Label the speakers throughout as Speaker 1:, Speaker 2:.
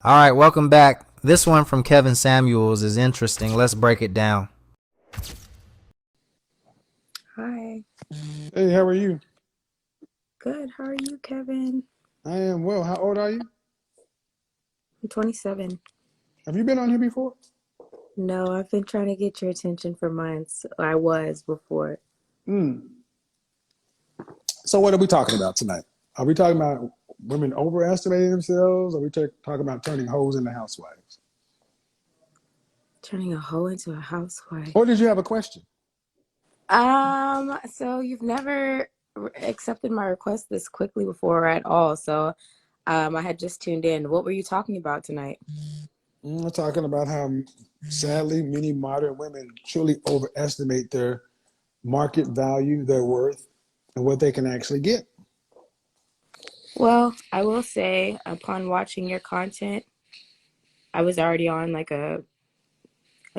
Speaker 1: All right, welcome back. This one from Kevin Samuels is interesting. Let's break it down.
Speaker 2: Hi.
Speaker 3: Hey, how are you?
Speaker 2: Good. How are you, Kevin?
Speaker 3: I am well. How old are you?
Speaker 2: I'm 27.
Speaker 3: Have you been on here before?
Speaker 2: No, I've been trying to get your attention for months. I was before.
Speaker 3: Mm. So, what are we talking about tonight? Are we talking about women overestimating themselves? Or are we talking about turning hoes into housewives?
Speaker 2: Turning a hoe into a housewife.
Speaker 3: Or did you have a question?
Speaker 2: So you've never accepted my request this quickly before at all. So, I had just tuned in. What were you talking about tonight?
Speaker 3: We're talking about how, sadly, many modern women truly overestimate their market value, their worth, and what they can actually get.
Speaker 2: Well, I will say, upon watching your content, I was already on like a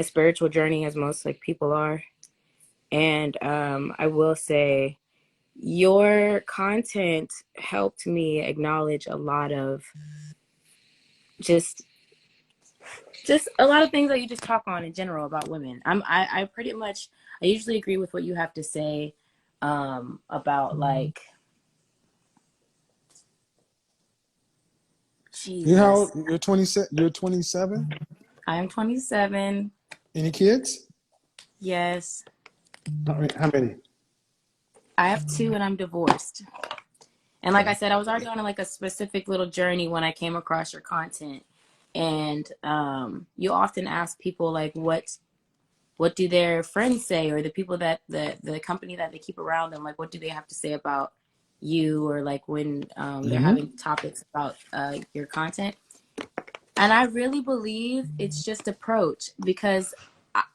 Speaker 2: spiritual journey, as most like people are. And I will say your content helped me acknowledge a lot of just just a lot of things that you just talk on in general about women. I pretty much I usually agree with what you have to say about like
Speaker 3: You how
Speaker 2: Jesus.
Speaker 3: you're 27. You're 27.
Speaker 2: I am 27.
Speaker 3: Any kids?
Speaker 2: Yes.
Speaker 3: How many?
Speaker 2: I have two and I'm divorced. And like I
Speaker 3: Okay.
Speaker 2: said, I was already on like a specific little journey when I came across your content. And you often ask people like what do their friends say, or the people that the company that they keep around them, like what do they have to say about you, or like when they're
Speaker 3: Mm-hmm.
Speaker 2: having topics about your content. And I really believe it's just approach, because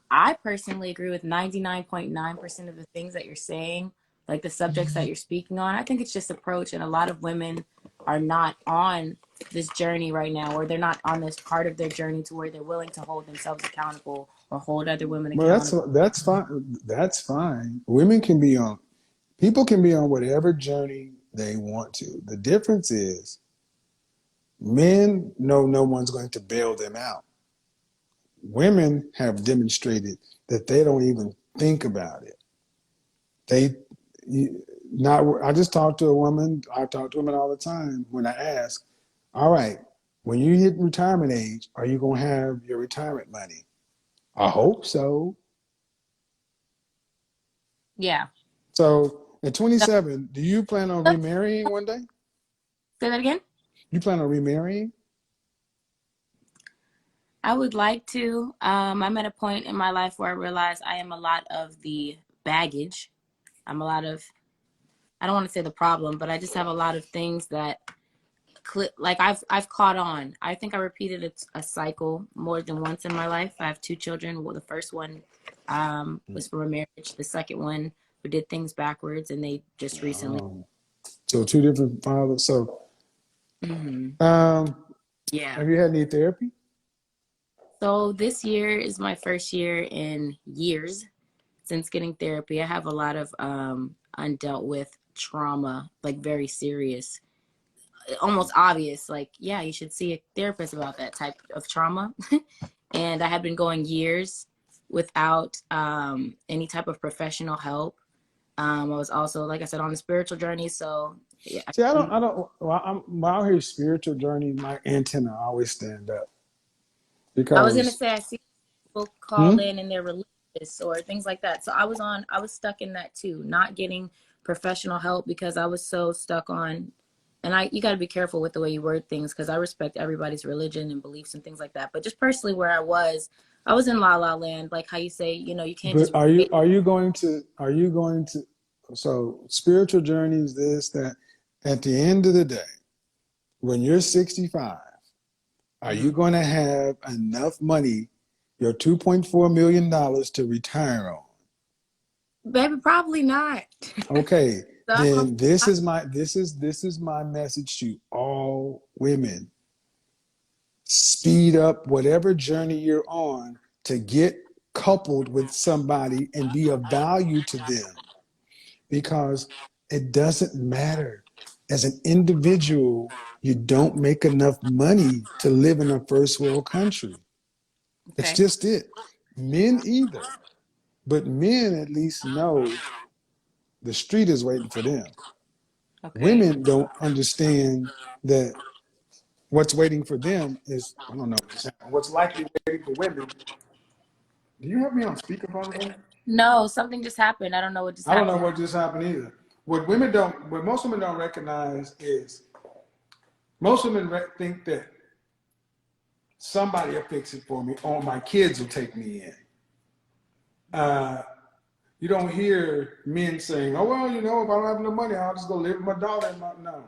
Speaker 2: I personally agree with 99.9% of the things that you're saying, like the subjects that you're speaking on. I think it's just approach, and a lot of women are not on this journey right now, or they're not on this part of their journey to where they're willing to hold themselves accountable or hold other women
Speaker 3: Well,
Speaker 2: accountable.
Speaker 3: that's fine. That's fine. Women can be on. People can be on whatever journey they want to. The difference is, men know no one's going to bail them out. Women have demonstrated that they don't even think about it. They not. I just talked to a woman. I talk to women all the time. When I ask, all right, when you hit retirement age, are you going to have your retirement money? I hope so.
Speaker 2: Yeah.
Speaker 3: So at
Speaker 2: So,
Speaker 3: 27, do you plan on remarrying one day?
Speaker 2: say that again.
Speaker 3: You plan on remarrying?
Speaker 2: I would like to. I'm at a point in my life where I realize I am a lot of the baggage. I'm a lot of, I don't want to say the problem, but I just have a lot of things that like I've caught on. I think I repeated a cycle more than once in my life. I have two children. Well, the first one was from a marriage. The second one, we did things backwards, and they just recently.
Speaker 3: Um, so two different fathers. So
Speaker 2: Hmm.
Speaker 3: um,
Speaker 2: Yeah.
Speaker 3: have you had any therapy?
Speaker 2: So this year is my first year in years since getting therapy. I have a lot of undealt with trauma, like very serious, almost obvious. Like, yeah, you should see a therapist about that type of trauma. And I had been going years without any type of professional help. I was also, like I said, on a spiritual journey. So yeah,
Speaker 3: See, I don't. Well, when I hear spiritual journey, my antenna always stand up
Speaker 2: I was gonna
Speaker 3: because,
Speaker 2: say I see people call
Speaker 3: hmm?
Speaker 2: in and they're religious or things like that. So I was stuck in that too, not getting professional help because I was so stuck on. And you got to be careful with the way you word things, because I respect everybody's religion and beliefs and things like that. But just personally, where I was in La La Land, like how you say, you can't
Speaker 3: But
Speaker 2: just.
Speaker 3: are you going to? So spiritual journeys, this that. At the end of the day, when you're 65, are
Speaker 2: Mhm.
Speaker 3: you going to have enough money, your $2.4 million, to retire on?
Speaker 2: Baby, probably not.
Speaker 3: Okay,
Speaker 2: So I'm
Speaker 3: then this is my message to all women. Speed up whatever journey you're on to get coupled with somebody and be of value to them, because it doesn't matter. As an individual, you don't make enough money to live in a first world country. It's
Speaker 2: Okay.
Speaker 3: just it. Men either, but men at least know the street is waiting for them.
Speaker 2: Okay.
Speaker 3: Women don't understand that what's waiting for them is, I don't know, what's likely waiting for women. Do you have me on speakerphone today?
Speaker 2: No, something just happened. I don't know what just
Speaker 3: I don't know
Speaker 2: happened.
Speaker 3: what just happened either. What most women don't recognize is most women think that somebody will fix it for me, or my kids will take me in. Uh, you don't hear men saying, "Oh well, if I don't have enough money, I'll just go live with my daughter." No.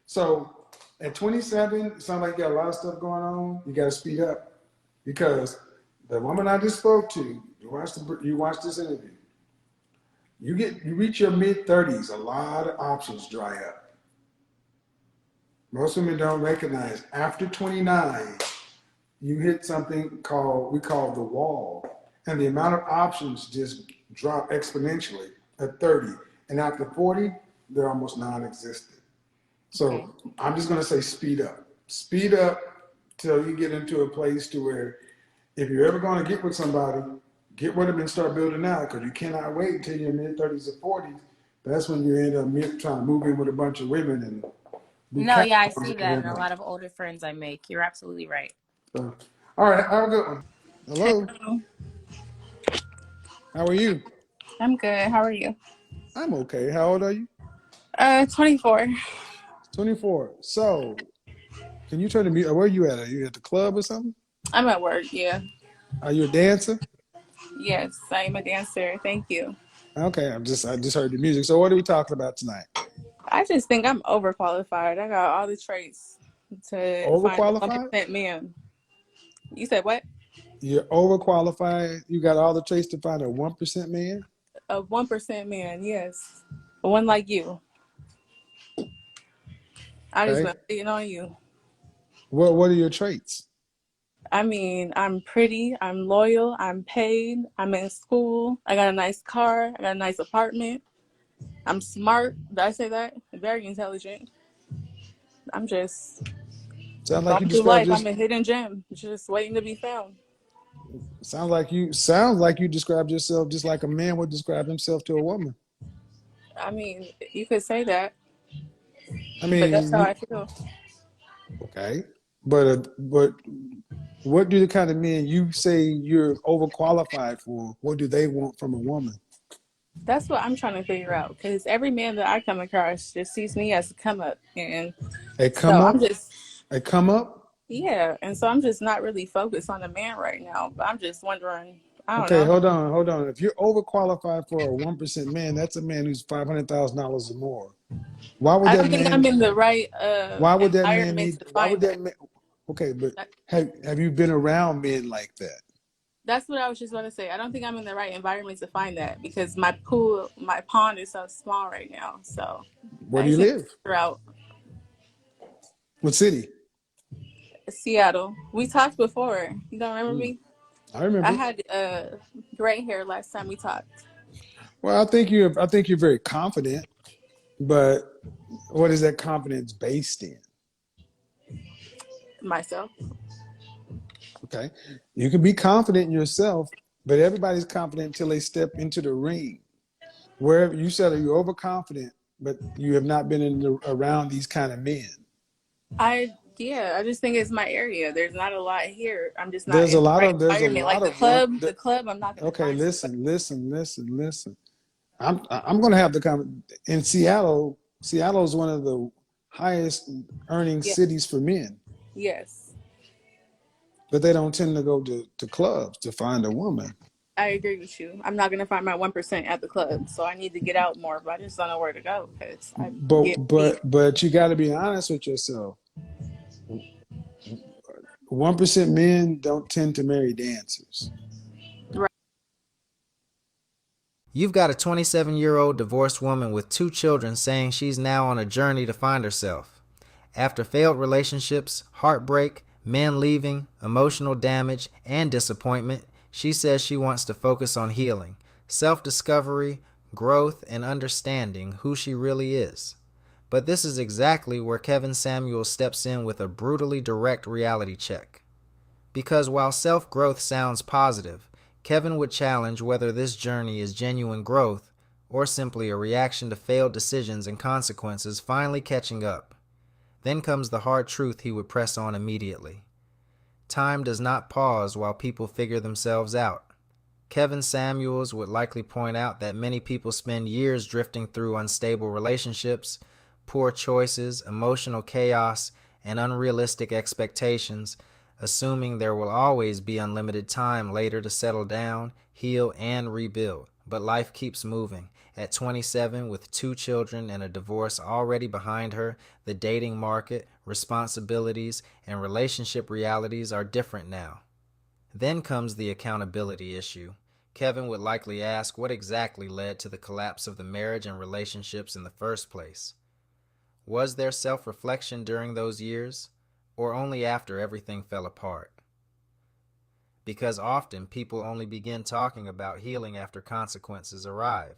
Speaker 3: So at 27, it sounds like you got a lot of stuff going on. You got to speed up because the woman I just spoke to, you watch this interview. You reach your mid-30s, a lot of options dry up. Most women don't recognize after 29, you hit something we call the wall, and the amount of options just drop exponentially at 30, and after 40, they're almost non-existent.
Speaker 2: Okay.
Speaker 3: So I'm just going to say speed up till you get into a place to where if you're ever going to get with somebody, get with them and start building now, because you cannot wait until your mid-30s or 40s. That's when you end up trying to move in with a bunch of women and be
Speaker 2: No, yeah, I
Speaker 3: catcalling
Speaker 2: see
Speaker 3: for
Speaker 2: that in a
Speaker 3: women.
Speaker 2: lot of older friends I make. You're absolutely right.
Speaker 3: So, all right, have a good one. Hello,
Speaker 4: Hello.
Speaker 3: how are you?
Speaker 4: I'm good. How are you?
Speaker 3: I'm okay. How old are you?
Speaker 4: 24.
Speaker 3: 24. So, can you turn the music? Where are you at? Are you at the club or something?
Speaker 4: I'm at work, yeah.
Speaker 3: Are you a dancer?
Speaker 4: Yes, I am a dancer. Thank you.
Speaker 3: Okay, I just heard the music. So, what are we talking about tonight?
Speaker 4: I just think I'm overqualified. I got all the traits to find a
Speaker 3: Overqualified?
Speaker 4: 1% man. You said what?
Speaker 3: You're overqualified. You got all the traits to find a 1% man.
Speaker 4: A 1% man, yes. One like you. I just
Speaker 3: Okay.
Speaker 4: been waiting on you.
Speaker 3: What are your traits?
Speaker 4: I mean, I'm pretty, I'm loyal, I'm paid, I'm in school, I got a nice car, I got a nice apartment, I'm smart. Did I say that? Very intelligent. I'm just
Speaker 3: Sounds like
Speaker 4: going
Speaker 3: you
Speaker 4: through
Speaker 3: described
Speaker 4: life.
Speaker 3: your
Speaker 4: I'm a hidden gem, just waiting to be found.
Speaker 3: sounds like you described yourself just like a man would describe himself to a woman.
Speaker 4: I mean, you could say that,
Speaker 3: I
Speaker 4: but that's
Speaker 3: mean,
Speaker 4: how I feel.
Speaker 3: okay, but what do the kind of men you say you're overqualified for? What do they want from a woman?
Speaker 4: That's what I'm trying to figure out. Because every man that I come across just sees me as a come up, and
Speaker 3: A come
Speaker 4: so I'm
Speaker 3: up,
Speaker 4: just
Speaker 3: a come up.
Speaker 4: yeah, and so I'm just not really focused on a man right now. But I'm just wondering. I don't
Speaker 3: Okay,
Speaker 4: know.
Speaker 3: hold on. If you're overqualified for a 1% man, that's a man who's $500,000 or more. Why would
Speaker 4: I
Speaker 3: that
Speaker 4: don't think I'm
Speaker 3: man?
Speaker 4: in the right
Speaker 3: Why would that man
Speaker 4: environment
Speaker 3: need?
Speaker 4: to
Speaker 3: Why
Speaker 4: find
Speaker 3: would that
Speaker 4: that.
Speaker 3: man? Okay, but
Speaker 4: That-
Speaker 3: have you been around men like that?
Speaker 4: That's what I was just going to say. I don't think I'm in the right environment to find that because my pool, my pond is so small right now. So
Speaker 3: Where
Speaker 4: I
Speaker 3: do you
Speaker 4: just need to
Speaker 3: live?
Speaker 4: figure out
Speaker 3: What city?
Speaker 4: Seattle. We talked before. You don't remember
Speaker 3: Hmm,
Speaker 4: me?
Speaker 3: I
Speaker 4: I
Speaker 3: remember.
Speaker 4: had gray hair last time we talked.
Speaker 3: Well, I think you're very confident, but what is that confidence based in?
Speaker 4: Myself.
Speaker 3: Okay, you can be confident in yourself, but everybody's confident until they step into the ring. Where you said you're overconfident, but you have not been around these kind of men.
Speaker 4: I just think it's my area. There's not a lot here. I'm just not
Speaker 3: There's
Speaker 4: in
Speaker 3: a
Speaker 4: the
Speaker 3: lot
Speaker 4: right
Speaker 3: of there's a
Speaker 4: environment. Like
Speaker 3: lot of one.
Speaker 4: the club, I'm not gonna
Speaker 3: Okay,
Speaker 4: find somebody.
Speaker 3: listen. I'm going to have the comment in Seattle. Seattle is one of the highest earning
Speaker 4: Yeah.
Speaker 3: cities for men,
Speaker 4: Yes.
Speaker 3: but they don't tend to go to clubs to find a woman.
Speaker 4: I agree with you. I'm not gonna find my 1% at the club, so I need to get out more. But I just don't know where to go because I
Speaker 3: But
Speaker 4: get beat.
Speaker 3: but you got to be honest with yourself. 1% men don't tend to marry dancers.
Speaker 4: Right.
Speaker 1: You've got a 27-year-old divorced woman with 2 children saying she's now on a journey to find herself. After failed relationships, heartbreak, men leaving, emotional damage, and disappointment, she says she wants to focus on healing, self-discovery, growth, and understanding who she really is. But this is exactly where Kevin Samuels steps in with a brutally direct reality check. Because while self-growth sounds positive, Kevin would challenge whether this journey is genuine growth or simply a reaction to failed decisions and consequences finally catching up. Then comes the hard truth he would press on immediately. Time does not pause while people figure themselves out. Kevin Samuels would likely point out that many people spend years drifting through unstable relationships, poor choices, emotional chaos, and unrealistic expectations, assuming there will always be unlimited time later to settle down, heal, and rebuild. But life keeps moving. At 27, with 2 children and a divorce already behind her, the dating market, responsibilities, and relationship realities are different now. Then comes the accountability issue. Kevin would likely ask what exactly led to the collapse of the marriage and relationships in the first place. Was there self-reflection during those years, or only after everything fell apart? Because often people only begin talking about healing after consequences arrive.